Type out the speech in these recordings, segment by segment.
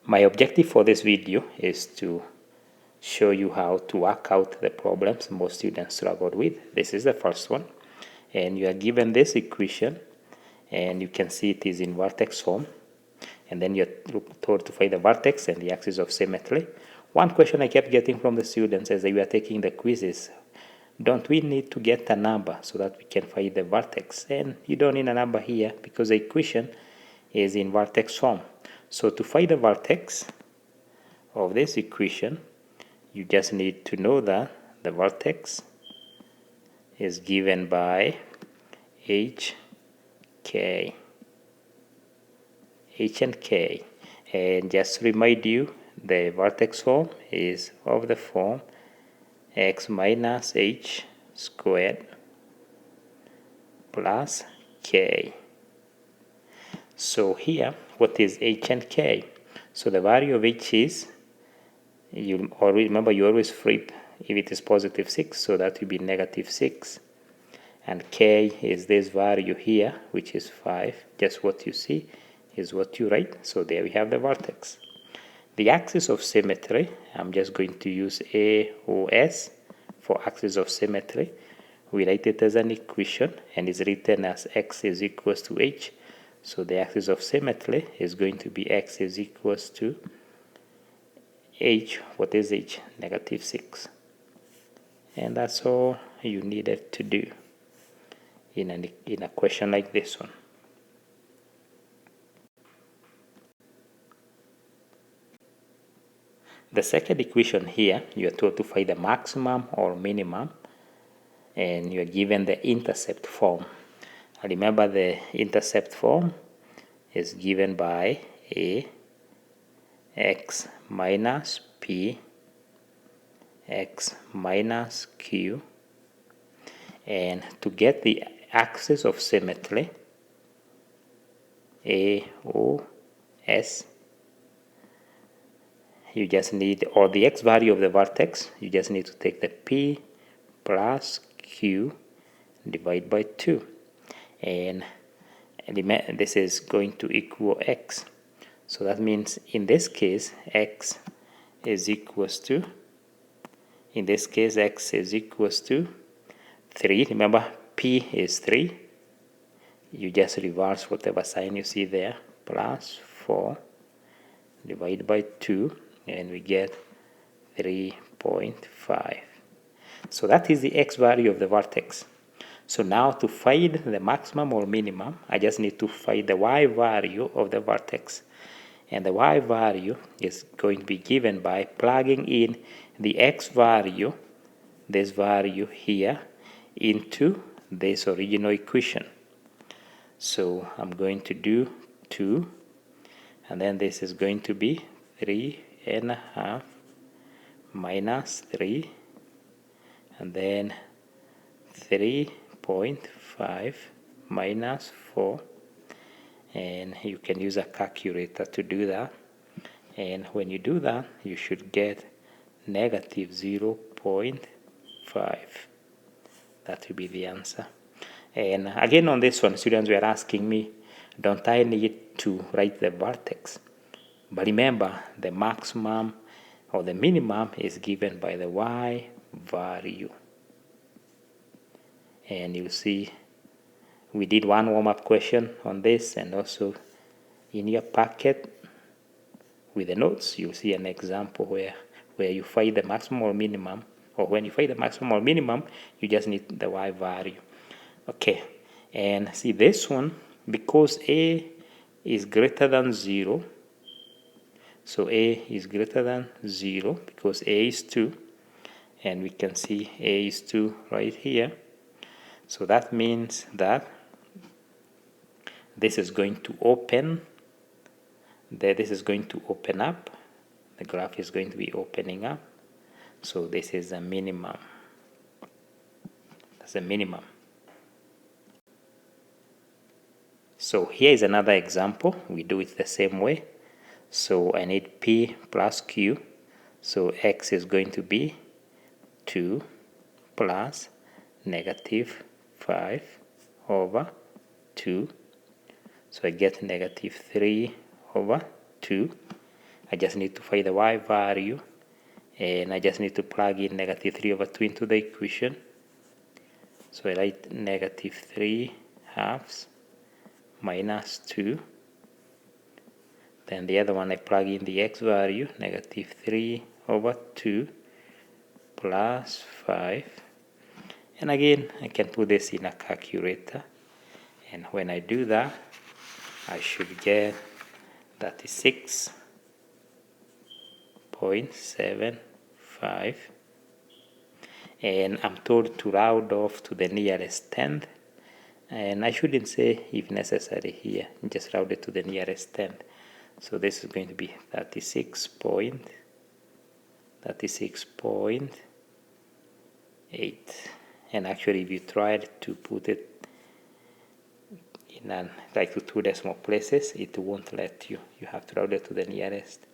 My objective for this video is to show you how to work out the problems most students struggled with. This is the first one, and you are given this equation, and you can see it is in vertex form, and then you're told to find the vertex and the axis of symmetry. One question I kept getting from the students as they were taking the quizzes: don't we need to get a number so that we can find the vertex? And you don't need a number here because the equation is in vertex form. So to find the vertex of this equation, you just need to know that the vertex is given by h and k. And just to remind you, the vertex form is of the form x minus h squared plus k. So here, what is h and k? So the value of h is, you always remember, you always flip if it is positive 6, so that will be negative 6. And k is this value here, which is 5. Just what you see is what you write. So there we have the vertex. The axis of symmetry, I'm just going to use AOS for axis of symmetry. We write it as an equation, and it's written as x is equals to h. So the axis of symmetry is going to be x is equals to h. What is h? Negative 6. And that's all you needed to do in a question like this one. The second equation here, you are told to find the maximum or minimum, and you are given the intercept form. Remember, the intercept form is given by a x minus p x minus q, and to get the axis of symmetry, AOS, you just need, or the x value of the vertex, you just need to take the p plus q divided by 2, and this is going to equal x. So that means in this case x is equals to, in this case x is equals to 3. Remember, p is 3. You just reverse whatever sign you see there, plus 4 divided by 2, and we get 3.5. So that is the x value of the vertex. So now to find the maximum or minimum, I just need to find the y value of the vertex. And the y value is going to be given by plugging in the x value, this value here, into this original equation. So I'm going to do 2, and then this is going to be 3.5 minus 3, and then 3.5 minus 4, and you can use a calculator to do that. And when you do that, you should get negative 0.5. That will be the answer. And again, on this one, students were asking me, don't I need to write the vertex? But remember, the maximum or the minimum is given by the y value. And you see, we did one warm-up question on this, and also in your packet with the notes, you'll see an example where you find the maximum or minimum, or when you find the maximum or minimum, you just need the y value. Okay, and see this one, because a is greater than 0, so a is greater than 0 because a is 2, and we can see a is 2 right here. So that means that this is going to open, this is going to open up, the graph is going to be opening up. So this is a minimum. That's a minimum. So here is another example. We do it the same way. So I need p plus q. So x is going to be 2 plus negative 5 over 2. So I get negative 3 over 2. I just need to find the y value, and I just need to plug in -3/2 into the equation. So I write -3/2 minus 2. Then the other one I plug in the x value, -3/2 plus 5. And again, I can put this in a calculator. And when I do that, I should get 36.75. And I'm told to round off to the nearest tenth. And I shouldn't say if necessary here, just round it to the nearest tenth. So this is going to be 36.8. And actually, if you tried to put it in like to 2 decimal places, it won't let you. You have to round it to the nearest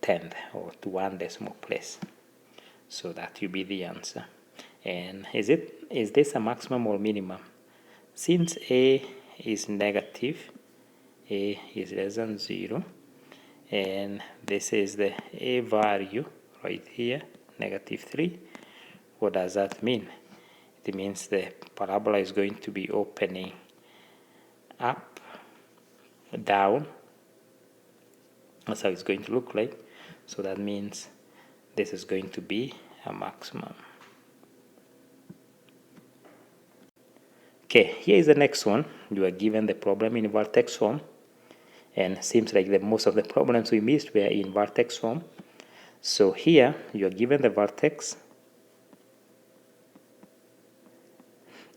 tenth or to 1 decimal place. So that will be the answer. And is this a maximum or minimum? Since a is negative, a is less than 0, and this is the a value right here, -3. What does that mean? It means the parabola is going to be opening up, down. That's how it's going to look like. So that means this is going to be a maximum. Okay, here is the next one. You are given the problem in vertex form, and seems like most of the problems we missed were in vertex form. So here you are given the vertex,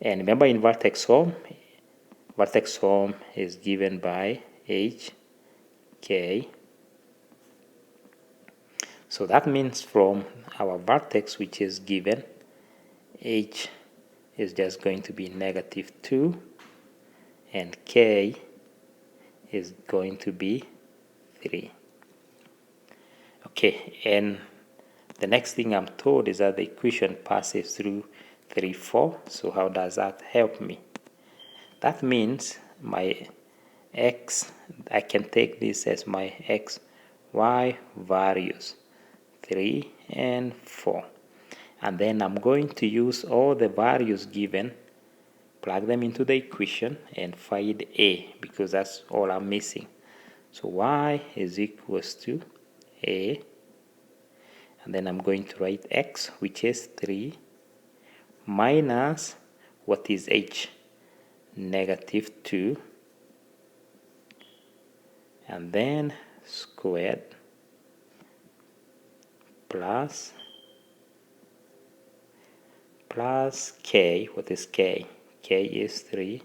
and remember in vertex form is given by h, k. So that means from our vertex, which is given, h is just going to be -2, and k is going to be 3. Okay, and the next thing I'm told is that the equation passes through 3, 4. So how does that help me? That means my x, I can take this as my x, y values, 3 and 4. And then I'm going to use all the values given, plug them into the equation, and find a, because that's all I'm missing. So y is equals to a, and then I'm going to write x, which is 3, minus, what is h? -2, and then squared, plus k. What is k? K is 3,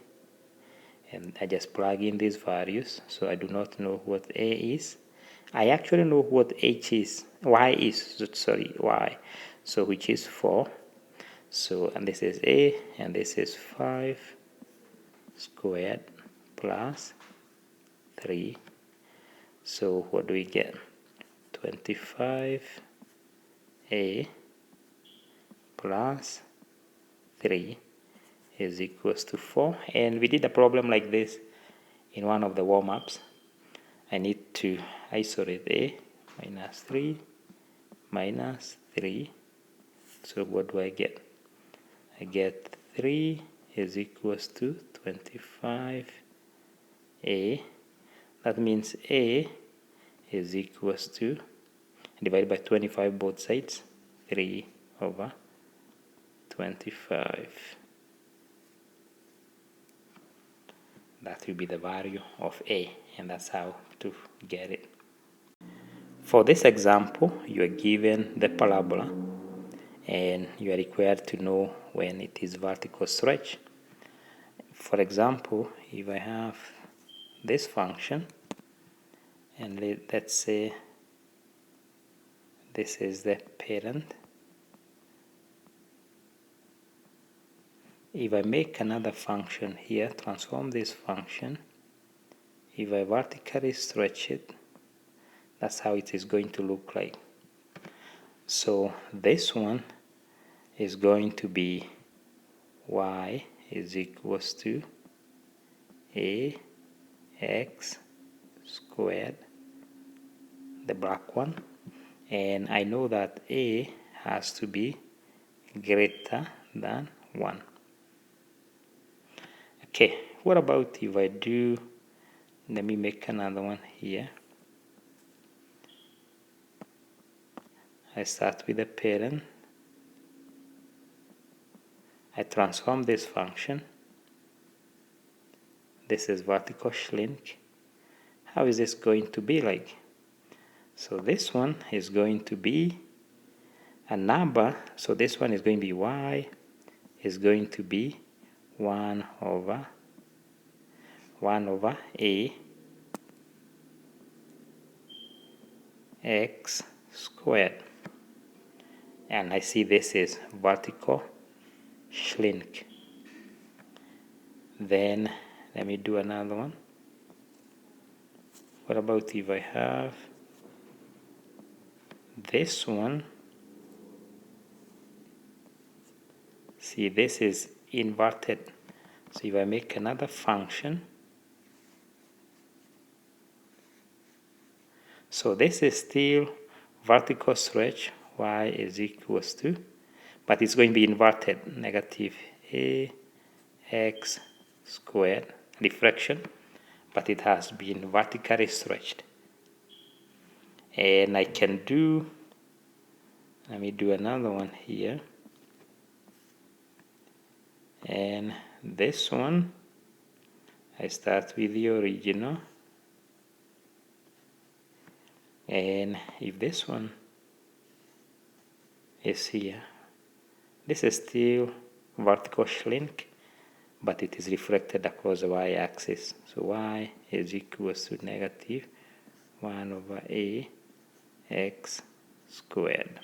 and I just plug in these values. So I do not know what a is. I actually know what h is, y is, sorry, y, so which is 4. So, and this is a, and this is 5 squared plus 3. So what do we get? 25a plus 3 is equals to 4. And we did a problem like this in one of the warm-ups. I need to isolate a, minus 3. So what do I get? I get 3 is equals to 25a. That means a is equals to, divided by 25 both sides, 3/25. That will be the value of a, and that's how to get it. For this example, you are given the parabola, and you are required to know when it is vertical stretch. For example, if I have this function, and let's say this is the parent. If I make another function here, transform this function, if I vertically stretch it, that's how it is going to look like. So this one is going to be y is equals to ax squared the black one, and I know that A has to be greater than 1. Okay, what about if I do, let me make another one here. I start with the parent. I transform this function. This is vertical shrink. How is this going to be like? So this one is going to be a number. So this one is going to be y is going to be 1 over a x squared. And I see this is vertical shrink. Then let me do another one. What about if I have this one? See, this is inverted. So if I make another function, so this is still vertical stretch, y is equals to, but it's going to be inverted, negative a x squared reflection, but it has been vertically stretched. And I can do, let me do another one here. And this one, I start with the original. And if this one is here, this is still vertical shrink, but it is reflected across the y-axis. So y is equals to negative 1 over a x squared.